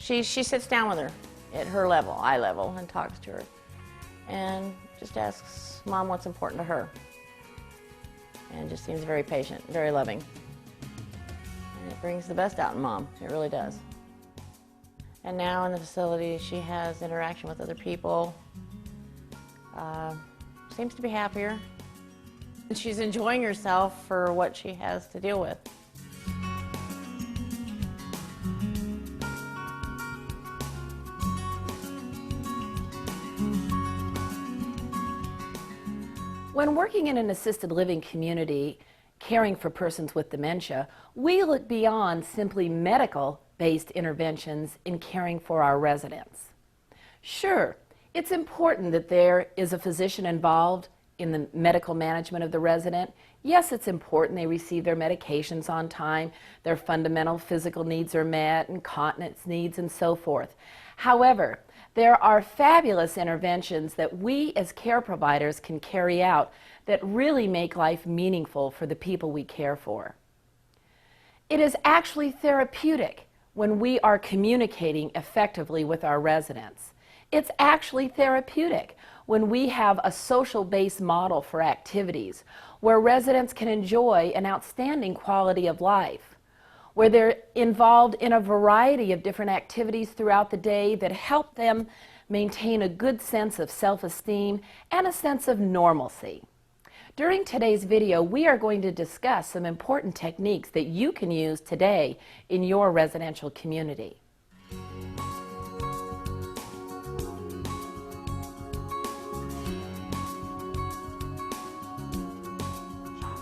She sits down with her at her level, eye level, and talks to her. And just asks Mom what's important to her. And just seems very patient, very loving. And it brings the best out in Mom, it really does. And now in the facility, she has interaction with other people. Seems to be happier. And she's enjoying herself for what she has to deal with. When working in an assisted living community, caring for persons with dementia, we look beyond simply medical-based interventions in caring for our residents. Sure, it's important that there is a physician involved in the medical management of the resident. Yes, it's important they receive their medications on time, their fundamental physical needs are met, incontinence needs, and so forth. However, there are fabulous interventions that we as care providers can carry out that really make life meaningful for the people we care for. It is actually therapeutic when we are communicating effectively with our residents. It's actually therapeutic when we have a social-based model for activities where residents can enjoy an outstanding quality of life, where they're involved in a variety of different activities throughout the day that help them maintain a good sense of self-esteem and a sense of normalcy. During today's video, we are going to discuss some important techniques that you can use today in your residential community.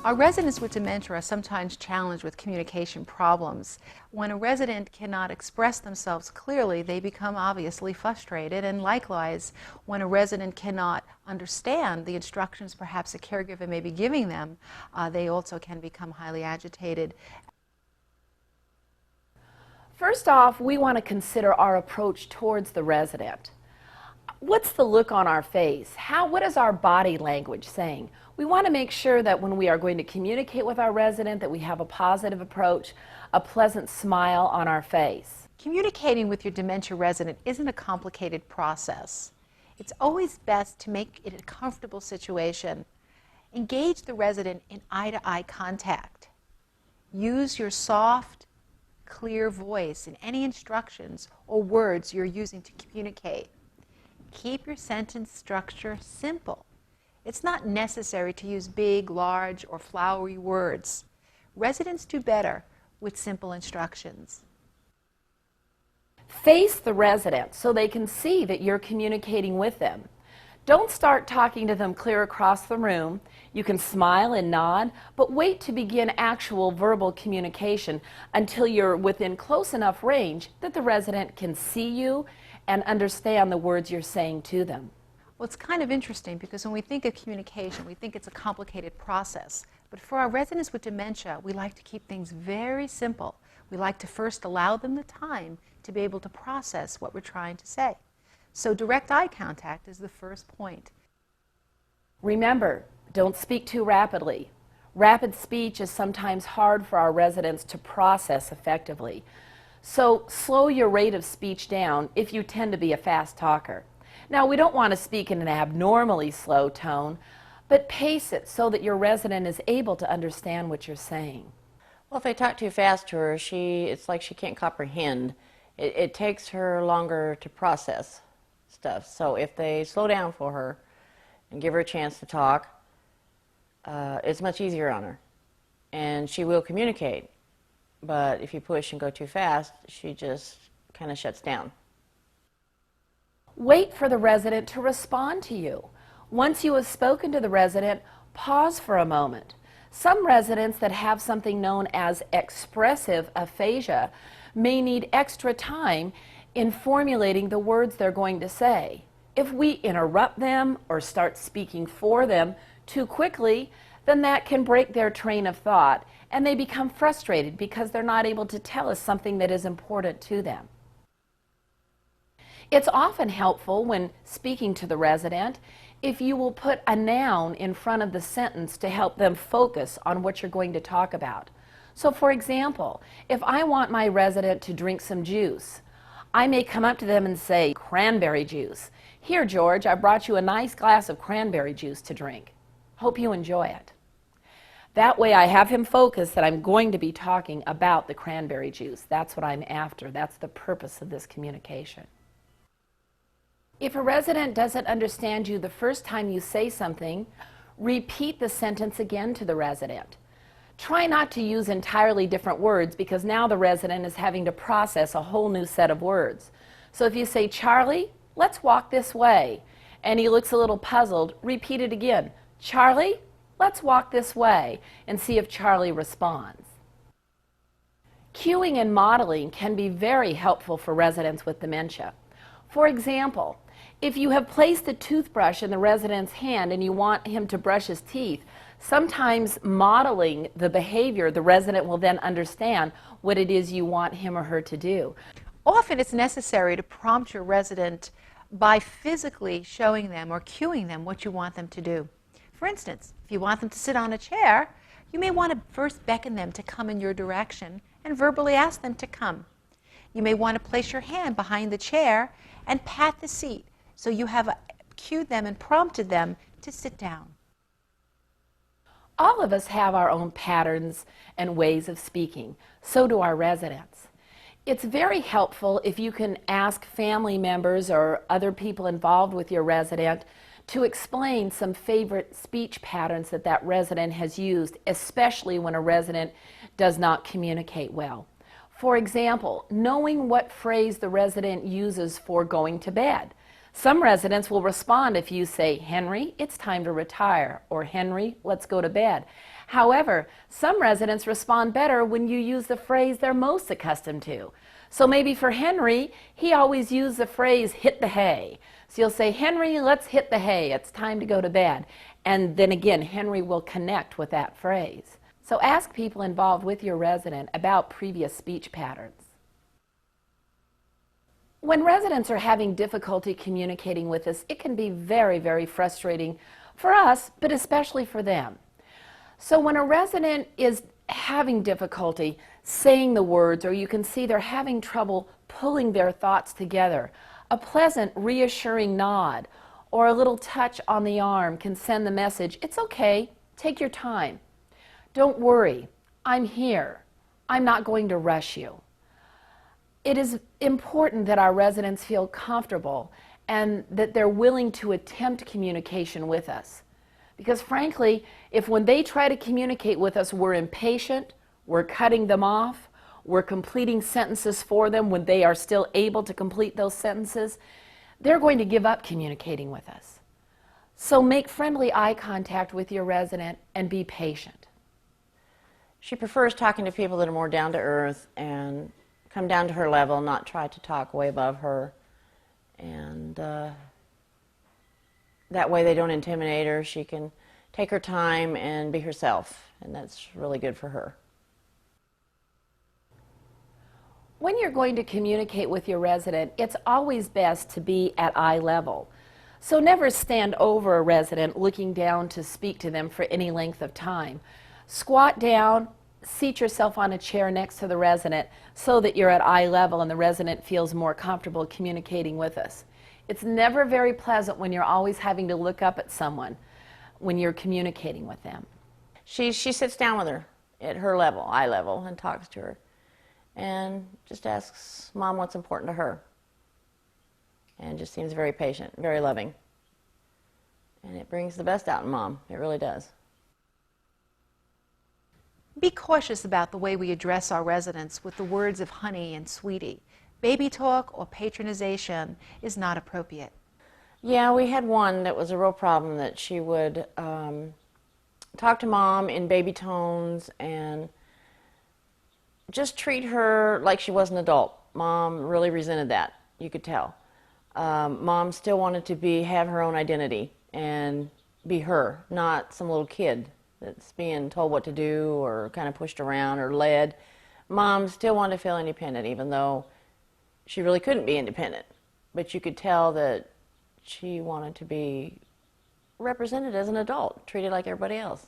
Our residents with dementia are sometimes challenged with communication problems. When a resident cannot express themselves clearly, they become obviously frustrated, and likewise, when a resident cannot understand the instructions perhaps a caregiver may be giving them, they also can become highly agitated. First off, we want to consider our approach towards the resident. What's the look on our face? What is our body language saying? We want to make sure that when we are going to communicate with our resident that we have a positive approach, a pleasant smile on our face. Communicating with your dementia resident isn't a complicated process. It's always best to make it a comfortable situation. Engage the resident in eye-to-eye contact. Use your soft, clear voice in any instructions or words you're using to communicate. Keep your sentence structure simple. It's not necessary to use big, large, or flowery words. Residents do better with simple instructions. Face the resident so they can see that you're communicating with them. Don't start talking to them clear across the room. You can smile and nod, but wait to begin actual verbal communication until you're within close enough range that the resident can see you and understand the words you're saying to them. Well, it's kind of interesting because when we think of communication, we think it's a complicated process. But for our residents with dementia, we like to keep things very simple. We like to first allow them the time to be able to process what we're trying to say. So direct eye contact is the first point. Remember, don't speak too rapidly. Rapid speech is sometimes hard for our residents to process effectively. So slow your rate of speech down if you tend to be a fast talker. Now, we don't want to speak in an abnormally slow tone, but pace it so that your resident is able to understand what you're saying. Well, if I talk too fast to her, it's like she can't comprehend. It takes her longer to process stuff. So if they slow down for her and give her a chance to talk, it's much easier on her. And she will communicate. But if you push and go too fast, she just kind of shuts down. Wait for the resident to respond to you. Once you have spoken to the resident, pause for a moment. Some residents that have something known as expressive aphasia may need extra time in formulating the words they're going to say. If we interrupt them or start speaking for them too quickly, then that can break their train of thought and they become frustrated because they're not able to tell us something that is important to them. It's often helpful when speaking to the resident if you will put a noun in front of the sentence to help them focus on what you're going to talk about. So for example, if I want my resident to drink some juice, I may come up to them and say, cranberry juice. Here, George, I brought you a nice glass of cranberry juice to drink. Hope you enjoy it. That way I have him focus that I'm going to be talking about the cranberry juice. That's what I'm after. That's the purpose of this communication. If a resident doesn't understand you the first time you say something, repeat the sentence again to the resident. Try not to use entirely different words because now the resident is having to process a whole new set of words. So if you say, Charlie, let's walk this way, and he looks a little puzzled, repeat it again. Charlie, let's walk this way, and see if Charlie responds. Cueing and modeling can be very helpful for residents with dementia. For example, if you have placed a toothbrush in the resident's hand and you want him to brush his teeth, sometimes modeling the behavior, the resident will then understand what it is you want him or her to do. Often it's necessary to prompt your resident by physically showing them or cueing them what you want them to do. For instance, if you want them to sit on a chair, you may want to first beckon them to come in your direction and verbally ask them to come. You may want to place your hand behind the chair and pat the seat so you have cued them and prompted them to sit down. All of us have our own patterns and ways of speaking. So do our residents. It's very helpful if you can ask family members or other people involved with your resident to explain some favorite speech patterns that that resident has used, especially when a resident does not communicate well. For example, knowing what phrase the resident uses for going to bed. Some residents will respond if you say, Henry, it's time to retire, or Henry, let's go to bed. However, some residents respond better when you use the phrase they're most accustomed to. So maybe for Henry, he always used the phrase, hit the hay. So you'll say, Henry, let's hit the hay, it's time to go to bed. And then again, Henry will connect with that phrase. So ask people involved with your resident about previous speech patterns. When residents are having difficulty communicating with us, it can be very, very frustrating for us, but especially for them. So when a resident is having difficulty saying the words, or you can see they're having trouble pulling their thoughts together, a pleasant, reassuring nod or a little touch on the arm can send the message, it's okay, take your time. Don't worry, I'm here. I'm not going to rush you. It is important that our residents feel comfortable and that they're willing to attempt communication with us. Because frankly, if when they try to communicate with us, we're impatient, we're cutting them off, we're completing sentences for them when they are still able to complete those sentences, they're going to give up communicating with us. So make friendly eye contact with your resident and be patient. She prefers talking to people that are more down to earth and come down to her level, not try to talk way above her. And that way they don't intimidate her. She can take her time and be herself, and that's really good for her. When you're going to communicate with your resident, it's always best to be at eye level. So never stand over a resident looking down to speak to them for any length of time. Squat down, seat yourself on a chair next to the resident so that you're at eye level and the resident feels more comfortable communicating with us. It's never very pleasant when you're always having to look up at someone when you're communicating with them. She sits down with her at her level, eye level, and talks to her. And just asks Mom what's important to her. And just seems very patient, very loving. And it brings the best out in Mom. It really does. Be cautious about the way we address our residents with the words of honey and sweetie. Baby talk or patronization is not appropriate. Yeah, we had one that was a real problem, that she would talk to Mom in baby tones and just treat her like she was an adult. Mom really resented that, you could tell. Mom still wanted to have her own identity and be her, not some little kid that's being told what to do or kind of pushed around or led. Mom still wanted to feel independent, even though she really couldn't be independent. But you could tell that she wanted to be represented as an adult, treated like everybody else.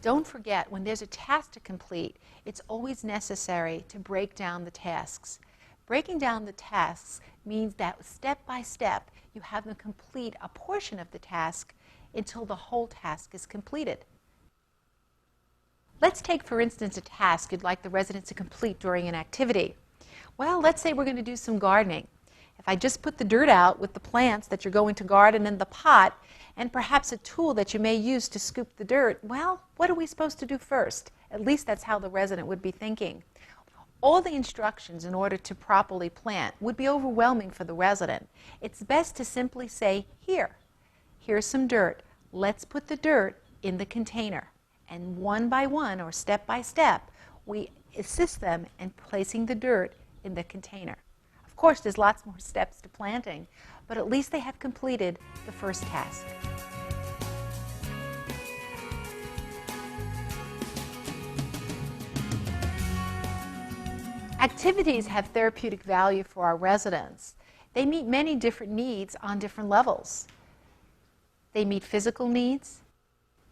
Don't forget, when there's a task to complete, it's always necessary to break down the tasks. Breaking down the tasks means that step by step, you have them complete a portion of the task until the whole task is completed. Let's take, for instance, a task you'd like the residents to complete during an activity. Well, let's say we're going to do some gardening. If I just put the dirt out with the plants that you're going to garden in the pot, and perhaps a tool that you may use to scoop the dirt, well, what are we supposed to do first? At least that's how the resident would be thinking. All the instructions in order to properly plant would be overwhelming for the resident. It's best to simply say, here's some dirt. Let's put the dirt in the container. And one by one, or step by step, we assist them in placing the dirt in the container. Of course, there's lots more steps to planting, but at least they have completed the first task. Activities have therapeutic value for our residents. They meet many different needs on different levels. They meet physical needs,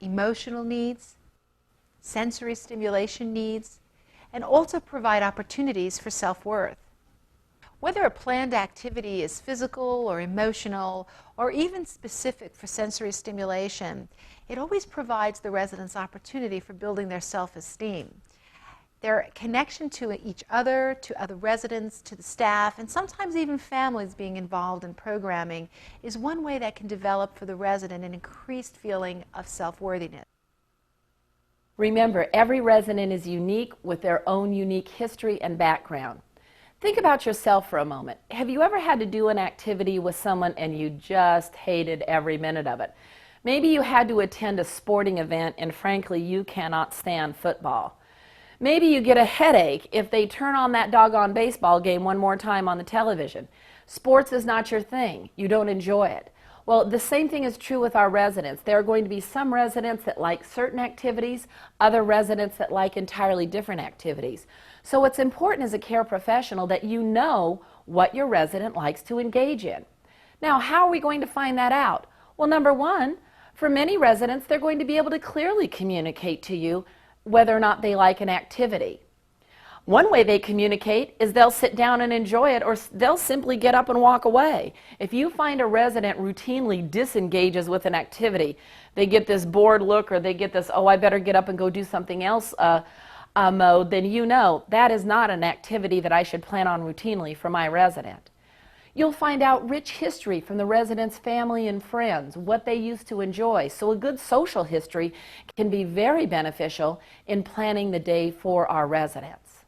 emotional needs, sensory stimulation needs, and also provide opportunities for self-worth. Whether a planned activity is physical or emotional or even specific for sensory stimulation, it always provides the residents opportunity for building their self-esteem. Their connection to each other, to other residents, to the staff, and sometimes even families being involved in programming is one way that can develop for the resident an increased feeling of self-worthiness. Remember, every resident is unique with their own unique history and background. Think about yourself for a moment. Have you ever had to do an activity with someone and you just hated every minute of it? Maybe you had to attend a sporting event and frankly you cannot stand football. Maybe you get a headache if they turn on that doggone baseball game one more time on the television. Sports is not your thing. You don't enjoy it. Well, the same thing is true with our residents. There are going to be some residents that like certain activities, other residents that like entirely different activities. So it's important as a care professional that you know what your resident likes to engage in. Now, how are we going to find that out? Well, number one, for many residents, they're going to be able to clearly communicate to you whether or not they like an activity. One way they communicate is they'll sit down and enjoy it, or they'll simply get up and walk away. If you find a resident routinely disengages with an activity, they get this bored look or they get this, oh, I better get up and go do something else mode, then you know that is not an activity that I should plan on routinely for my resident. You'll find out rich history from the resident's family and friends, what they used to enjoy. So a good social history can be very beneficial in planning the day for our residents.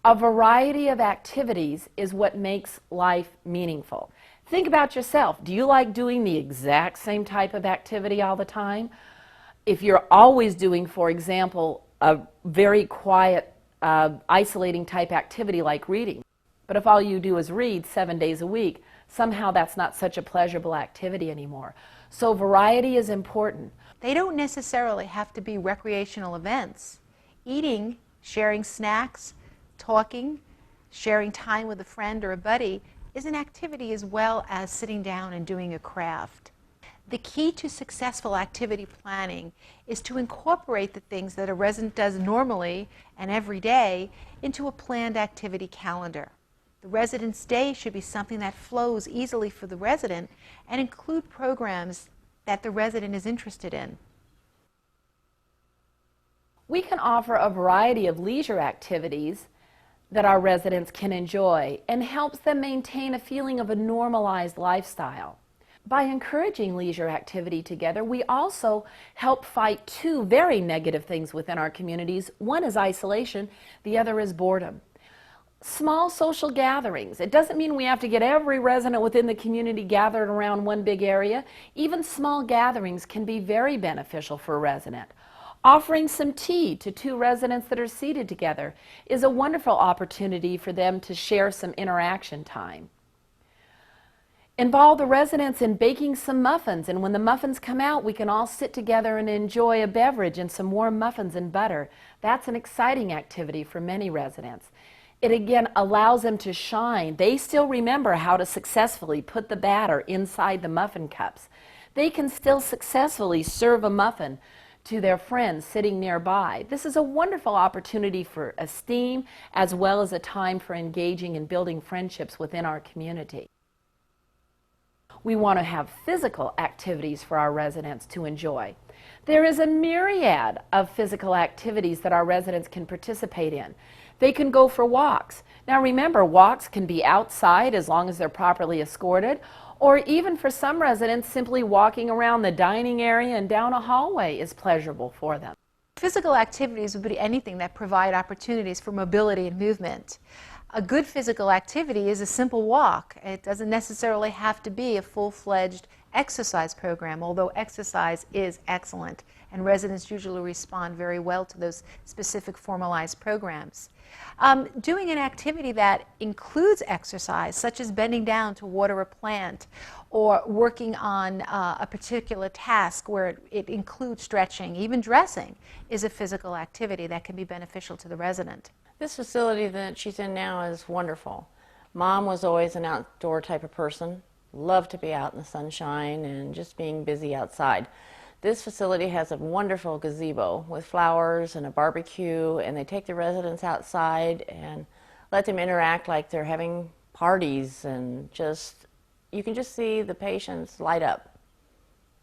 A variety of activities is what makes life meaningful. Think about yourself. Do you like doing the exact same type of activity all the time? If you're always doing, for example, a very quiet, isolating type activity like reading, but if all you do is read 7 days a week, somehow that's not such a pleasurable activity anymore. So variety is important. They don't necessarily have to be recreational events. Eating, sharing snacks, talking, sharing time with a friend or a buddy is an activity as well as sitting down and doing a craft. The key to successful activity planning is to incorporate the things that a resident does normally and every day into a planned activity calendar. The resident's day should be something that flows easily for the resident and include programs that the resident is interested in. We can offer a variety of leisure activities that our residents can enjoy and helps them maintain a feeling of a normalized lifestyle. By encouraging leisure activity together, we also help fight two very negative things within our communities. One is isolation, the other is boredom. Small social gatherings. It doesn't mean we have to get every resident within the community gathered around one big area. Even small gatherings can be very beneficial for a resident. Offering some tea to two residents that are seated together is a wonderful opportunity for them to share some interaction time. Involve the residents in baking some muffins, and when the muffins come out, we can all sit together and enjoy a beverage and some warm muffins and butter. That's an exciting activity for many residents. It again allows them to shine. They still remember how to successfully put the batter inside the muffin cups. they can still successfully serve a muffin to their friends sitting nearby. This is a wonderful opportunity for esteem as well as a time for engaging and building friendships within our community. We want to have physical activities for our residents to enjoy. There is a myriad of physical activities that our residents can participate in. They can go for walks. Now remember, walks can be outside as long as they're properly escorted, or even for some residents, simply walking around the dining area and down a hallway is pleasurable for them. Physical activities would be anything that provide opportunities for mobility and movement. A good physical activity is a simple walk. It doesn't necessarily have to be a full-fledged exercise program, although exercise is excellent, and residents usually respond very well to those specific formalized programs. Doing an activity that includes exercise, such as bending down to water a plant, or working on a particular task where it includes stretching, even dressing, is a physical activity that can be beneficial to the resident. This facility that she's in now is wonderful. Mom was always an outdoor type of person, loved to be out in the sunshine and just being busy outside. This facility has a wonderful gazebo with flowers and a barbecue, and they take the residents outside and let them interact like they're having parties, and just, you can just see the patients light up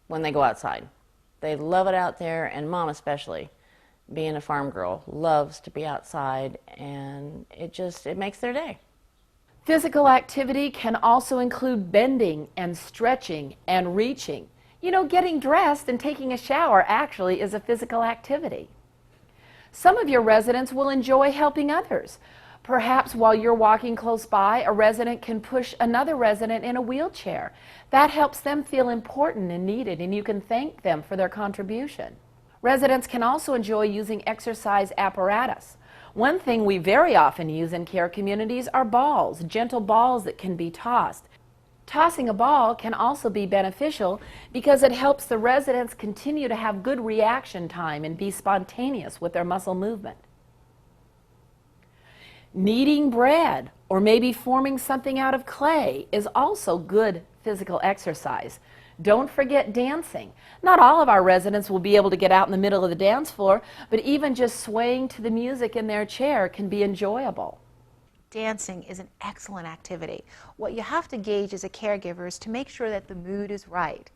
when they go outside. They love it out there, and Mom especially, being a farm girl, loves to be outside, and it makes their day. Physical activity can also include bending and stretching and reaching. You know, getting dressed and taking a shower actually is a physical activity. Some of your residents will enjoy helping others. Perhaps while you're walking close by, a resident can push another resident in a wheelchair. That helps them feel important and needed, and you can thank them for their contribution. Residents can also enjoy using exercise apparatus. One thing we very often use in care communities are balls, gentle balls that can be tossed. Tossing a ball can also be beneficial because it helps the residents continue to have good reaction time and be spontaneous with their muscle movement. Kneading bread or maybe forming something out of clay is also good physical exercise. Don't forget dancing. Not all of our residents will be able to get out in the middle of the dance floor, but even just swaying to the music in their chair can be enjoyable. Dancing is an excellent activity. What you have to gauge as a caregiver is to make sure that the mood is right.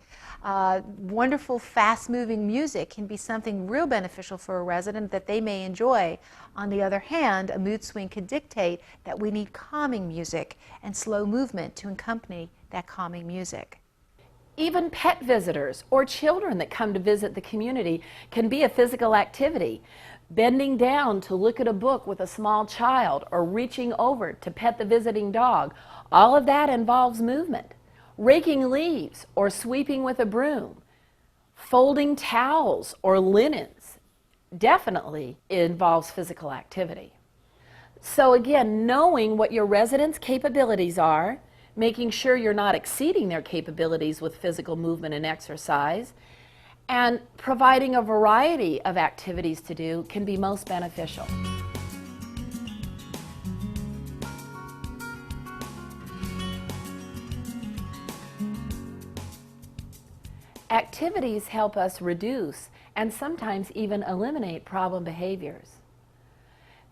Wonderful, fast-moving music can be something real beneficial for a resident that they may enjoy. On the other hand, a mood swing could dictate that we need calming music and slow movement to accompany that calming music. Even pet visitors or children that come to visit the community can be a physical activity. Bending down to look at a book with a small child or reaching over to pet the visiting dog, all of that involves movement. Raking leaves or sweeping with a broom, folding towels or linens definitely involves physical activity. So again, knowing what your residents' capabilities are, making sure you're not exceeding their capabilities with physical movement and exercise, and providing a variety of activities to do can be most beneficial. Activities help us reduce and sometimes even eliminate problem behaviors.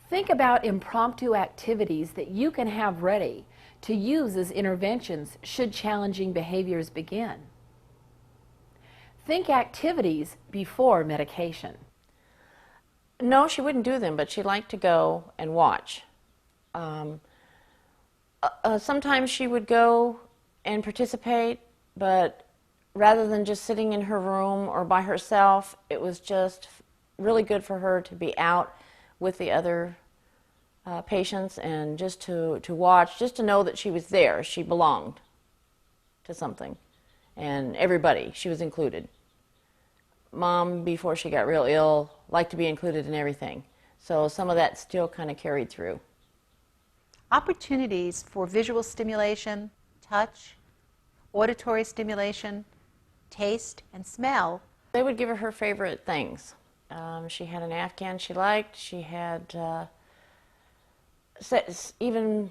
Think about impromptu activities that you can have ready to use as interventions should challenging behaviors begin. Think activities before medication. No, she wouldn't do them, but she liked to go and watch. Sometimes she would go and participate, but rather than just sitting in her room or by herself, it was just really good for her to be out with the other patients and just to watch, just to know that she was there, she belonged to something, and everybody, she was included. Mom, before she got real ill, liked to be included in everything, so some of that still kind of carried through. Opportunities for visual stimulation, touch, auditory stimulation, taste, and smell. They would give her her favorite things. She had an Afghan she liked. She had even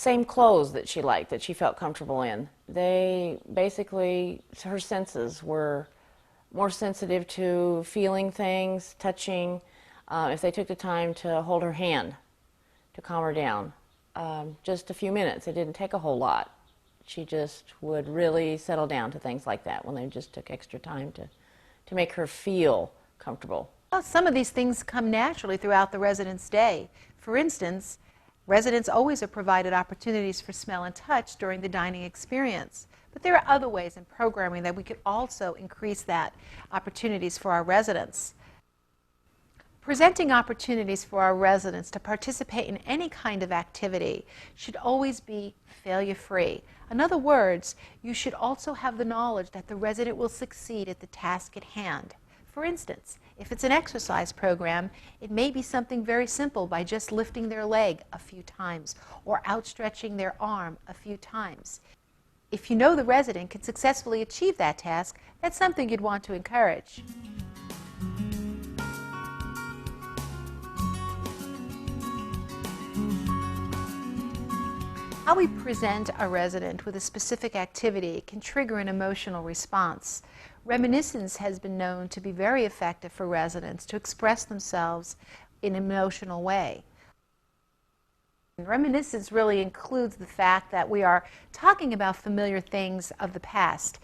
same clothes that she liked, that she felt comfortable in. They basically, her senses were more sensitive to feeling things, touching. If they took the time to hold her hand to calm her down, just a few minutes, it didn't take a whole lot. She just would really settle down to things like that when they just took extra time to make her feel comfortable. Well, some of these things come naturally throughout the resident's day. For instance, residents always are provided opportunities for smell and touch during the dining experience. But there are other ways in programming that we could also increase that opportunities for our residents. Presenting opportunities for our residents to participate in any kind of activity should always be failure-free. In other words, you should also have the knowledge that the resident will succeed at the task at hand. For instance, if it's an exercise program, it may be something very simple by just lifting their leg a few times or outstretching their arm a few times. If you know the resident can successfully achieve that task, that's something you'd want to encourage. How we present a resident with a specific activity can trigger an emotional response. Reminiscence has been known to be very effective for residents to express themselves in an emotional way. Reminiscence really includes the fact that we are talking about familiar things of the past.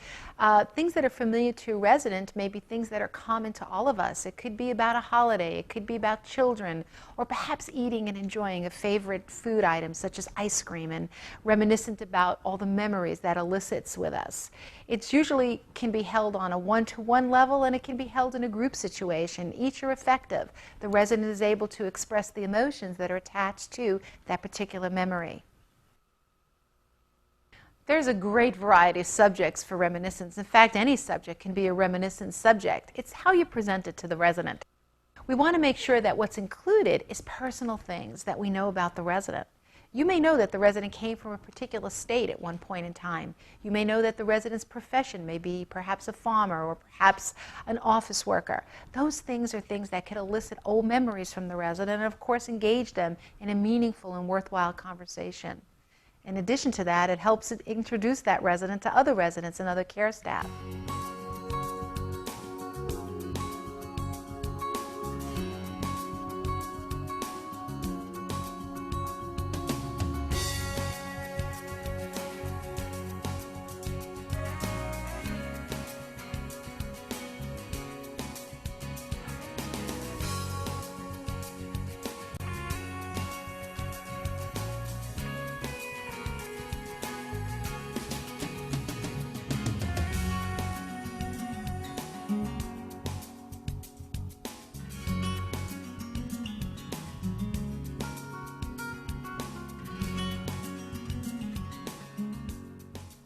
Things that are familiar to a resident may be things that are common to all of us. It could be about a holiday, it could be about children, or perhaps eating and enjoying a favorite food item such as ice cream, and reminiscent about all the memories that elicits with us. It usually can be held on a one-to-one level, and it can be held in a group situation. Each are effective. The resident is able to express the emotions that are attached to that particular memory. There's a great variety of subjects for reminiscence. In fact, any subject can be a reminiscence subject. It's how you present it to the resident. We want to make sure that what's included is personal things that we know about the resident. You may know that the resident came from a particular state at one point in time. You may know that the resident's profession may be perhaps a farmer or perhaps an office worker. Those things are things that can elicit old memories from the resident and, of course, engage them in a meaningful and worthwhile conversation. In addition to that, it helps introduce that resident to other residents and other care staff.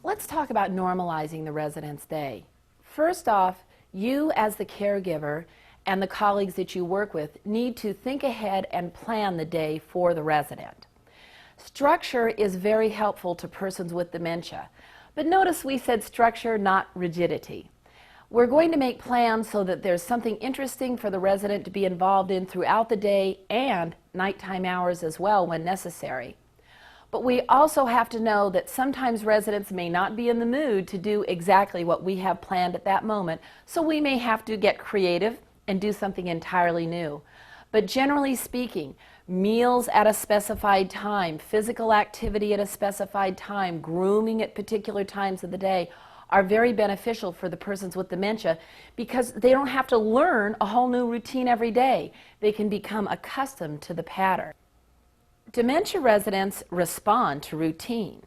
Let's talk about normalizing the resident's day. First off, you as the caregiver and the colleagues that you work with need to think ahead and plan the day for the resident. Structure is very helpful to persons with dementia, but notice we said structure, not rigidity. We're going to make plans so that there's something interesting for the resident to be involved in throughout the day and nighttime hours as well when necessary. But we also have to know that sometimes residents may not be in the mood to do exactly what we have planned at that moment, so we may have to get creative and do something entirely new. But generally speaking, meals at a specified time, physical activity at a specified time, grooming at particular times of the day are very beneficial for the persons with dementia because they don't have to learn a whole new routine every day. They can become accustomed to the pattern. Dementia residents respond to routine.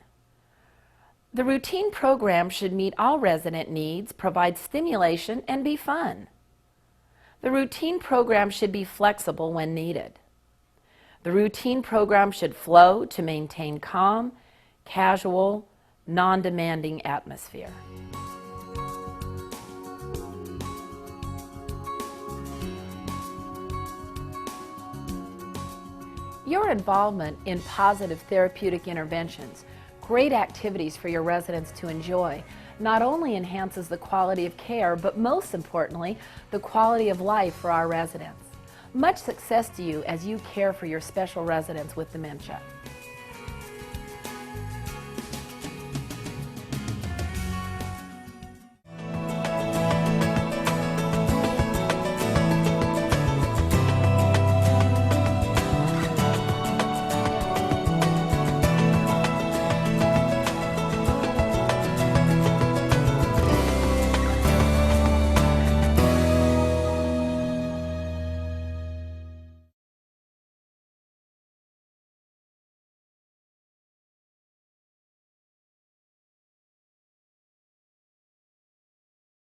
The routine program should meet all resident needs, provide stimulation, and be fun. The routine program should be flexible when needed. The routine program should flow to maintain calm, casual, non-demanding atmosphere. Your involvement in positive therapeutic interventions, great activities for your residents to enjoy, not only enhances the quality of care, but most importantly, the quality of life for our residents. Much success to you as you care for your special residents with dementia.